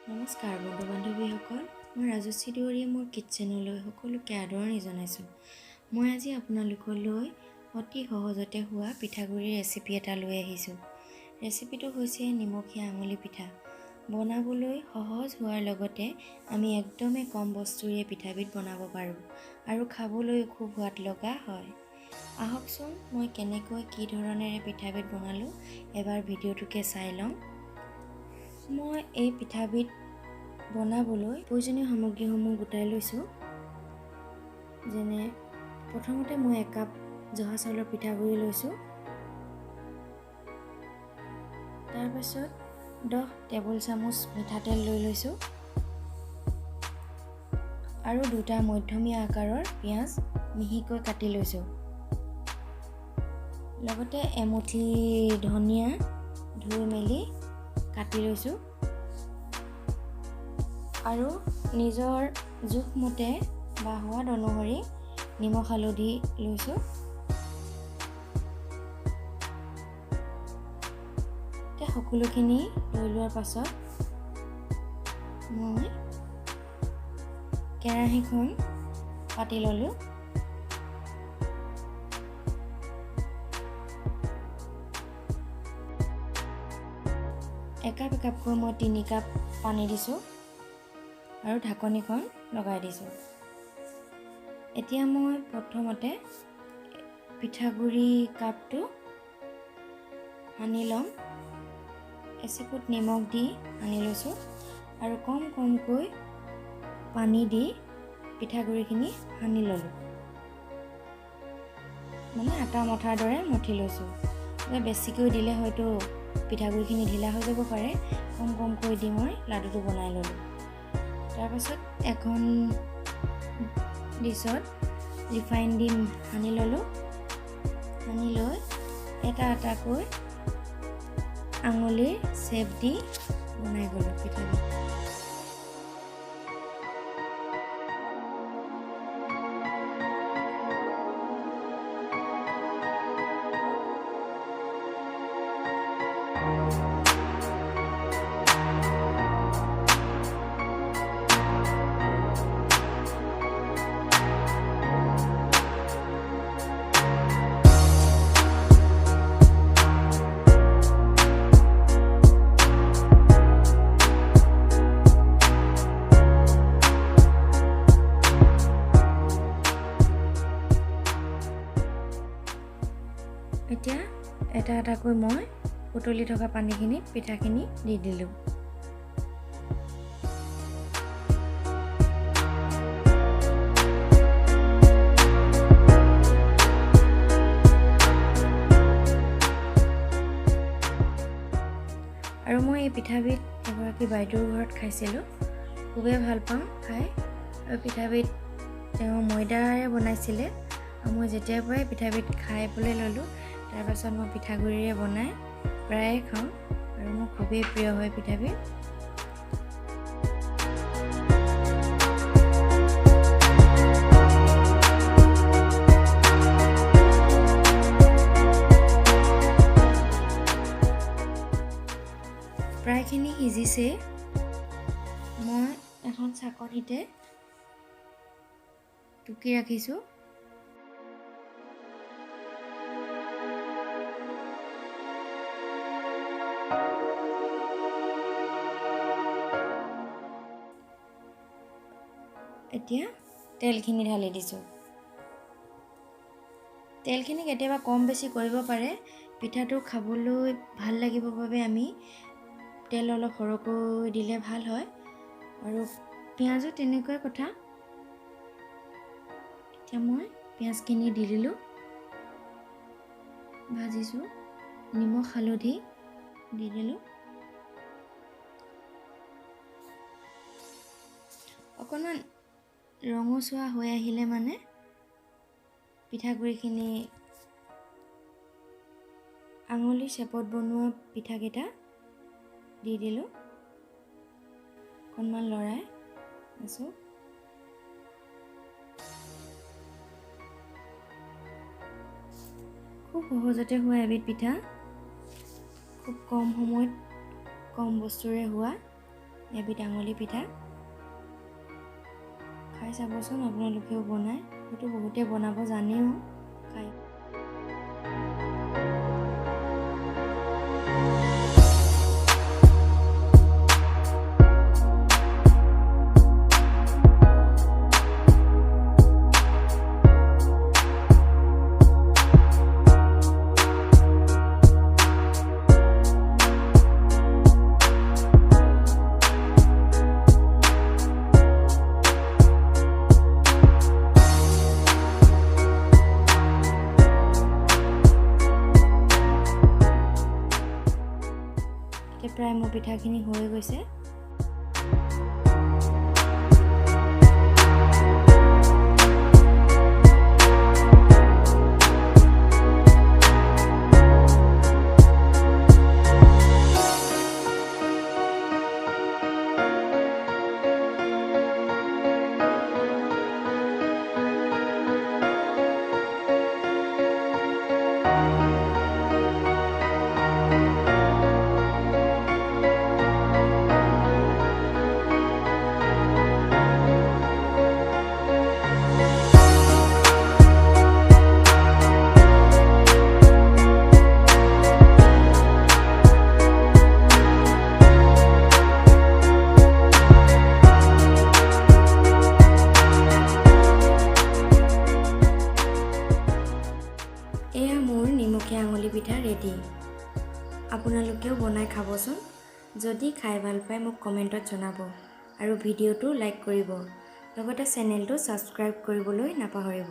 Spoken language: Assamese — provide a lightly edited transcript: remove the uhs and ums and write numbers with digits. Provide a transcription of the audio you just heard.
নমস্কাৰ বন্ধু বান্ধৱীসকল, মই ৰাজশ্ৰী দুৱৰীয়ে মোৰ কিটচেনলৈ সকলোকে আদৰণি জনাইছোঁ। মই আজি আপোনালোকলৈ অতি সহজতে হোৱা পিঠাগুড়িৰ ৰেচিপি এটা লৈ আহিছোঁ। ৰেচিপিটো হৈছে নিমখীয়া আঙুলি পিঠা। বনাবলৈ সহজ হোৱাৰ লগতে আমি একদমেই কম বস্তুৰে পিঠাবিধ বনাব পাৰোঁ আৰু খাবলৈও খুব সোৱাদ লগা হয়। আহকচোন মই কেনেকৈ কি ধৰণেৰে পিঠাবিধ বনালোঁ এবাৰ ভিডিঅ'টোকে চাই লওঁ। মই এই পিঠাবিধ বনাবলৈ প্ৰয়োজনীয় সামগ্ৰীসমূহ গোটাই লৈছোঁ। যেনে প্ৰথমতে মই 1 কাপ জহা চাউলৰ পিঠাগুড়ি লৈছোঁ। তাৰপাছত 10 টেবুল চামুচ মিঠাতেল লৈ লৈছোঁ আৰু 2টা মধ্যমীয়া আকাৰৰ পিঁয়াজ মিহিকৈ কাটি লৈছোঁ। লগতে এমুঠি ধনিয়া ধুই মেলি কাটি লৈছোঁ আৰু নিজৰ জোখমতে বা সোৱাদ অনুসৰি নিমখ হালধি লৈছোঁ। সকলোখিনি লৈ লোৱাৰ পাছত মই কেৰাহীখন পাতি ল'লোঁ। একাপকৈ মই 3 কাপ পানী দিছোঁ আৰু ঢাকনিখন লগাই দিছোঁ। এতিয়া মই প্ৰথমতে পিঠাগুড়ি কাপটো সানি ল'ম। এচিকুট নিমখ দি সানি লৈছোঁ আৰু কমকৈ পানী দি পিঠাগুড়িখিনি সানি ল'লোঁ। মানে আটা মঠাৰ দৰে মঠি লৈছোঁ। বেছিকৈ দিলে হয়তো পিঠাগুড়িখিনি ঢিলা হৈ যাব পাৰে। কমকৈ দি মই লাডুটো বনাই ল'লোঁ। তাৰপাছত এখন ডিছত ৰিফাইন দি সানি ল'লোঁ। সানি লৈ এটাকৈ আঙুলিৰ চেপ দি বনাই গ'লোঁ পিঠাগুড়ি। এতিয়া এটাকৈ মই উতলি থকা পানীখিনিত পিঠাখিনি দি দিলোঁ। আৰু মই এই পিঠাবিধ এগৰাকী বাইদেউৰ ঘৰত খাইছিলোঁ। খুবেই ভাল পাওঁ খাই। আৰু পিঠাবিধ তেওঁ ময়দাৰে বনাইছিলে। মই যেতিয়াৰ পৰাই পিঠাবিধ খাবলৈ ল'লোঁ তাৰপাছত মই পিঠাগুড়িৰে বনাই প্ৰায়ে খাওঁ আৰু মোৰ খুবেই প্ৰিয় হয় পিঠাবিধ। প্ৰায়খিনি সিজিছে। মই এখন চাকনিতে টুকি ৰাখিছোঁ। এতিয়া তেলখিনি ঢালি দিছোঁ। তেলখিনি কেতিয়াবা কম বেছি কৰিব পাৰে। পিঠাটো খাবলৈ ভাল লাগিব বাবে আমি তেল অলপ সৰহকৈ দিলে ভাল হয়। আৰু পিঁয়াজো তেনেকুৱাই কথা। এতিয়া মই পিঁয়াজখিনি দি দিলোঁ, ভাজিছোঁ। নিমখ হালধি দি দিলোঁ। অকণমান ৰঙচুৱা হৈ আহিলে মানে পিঠাগুড়িখিনি আঙুলিৰ চেপত বনোৱা পিঠাকেইটা দি দিলোঁ। অকণমান লৰাই আছোঁ। খুব সহজতে হোৱা এবিধ পিঠা। খুব কম সময়ত কম বস্তুৰে হোৱা। এবিধ আঙুলি পিঠা খাই চাবচোন আপোনালোকেও বনাই হয়তো বহুতে বনাব জানেও খাই প্ৰায় মোৰ পিঠাখিনি হৈ গৈছে এয়া মোৰ নিমখীয়া আঙুলি পিঠা ৰেডি আপোনালোকেও বনাই খাবচোন যদি খাই ভাল পায় মোক কমেণ্টত জনাব আৰু ভিডিঅ'টো লাইক কৰিব লগতে চেনেলটো ছাবস্ক্ৰাইব কৰিবলৈ নাপাহৰিব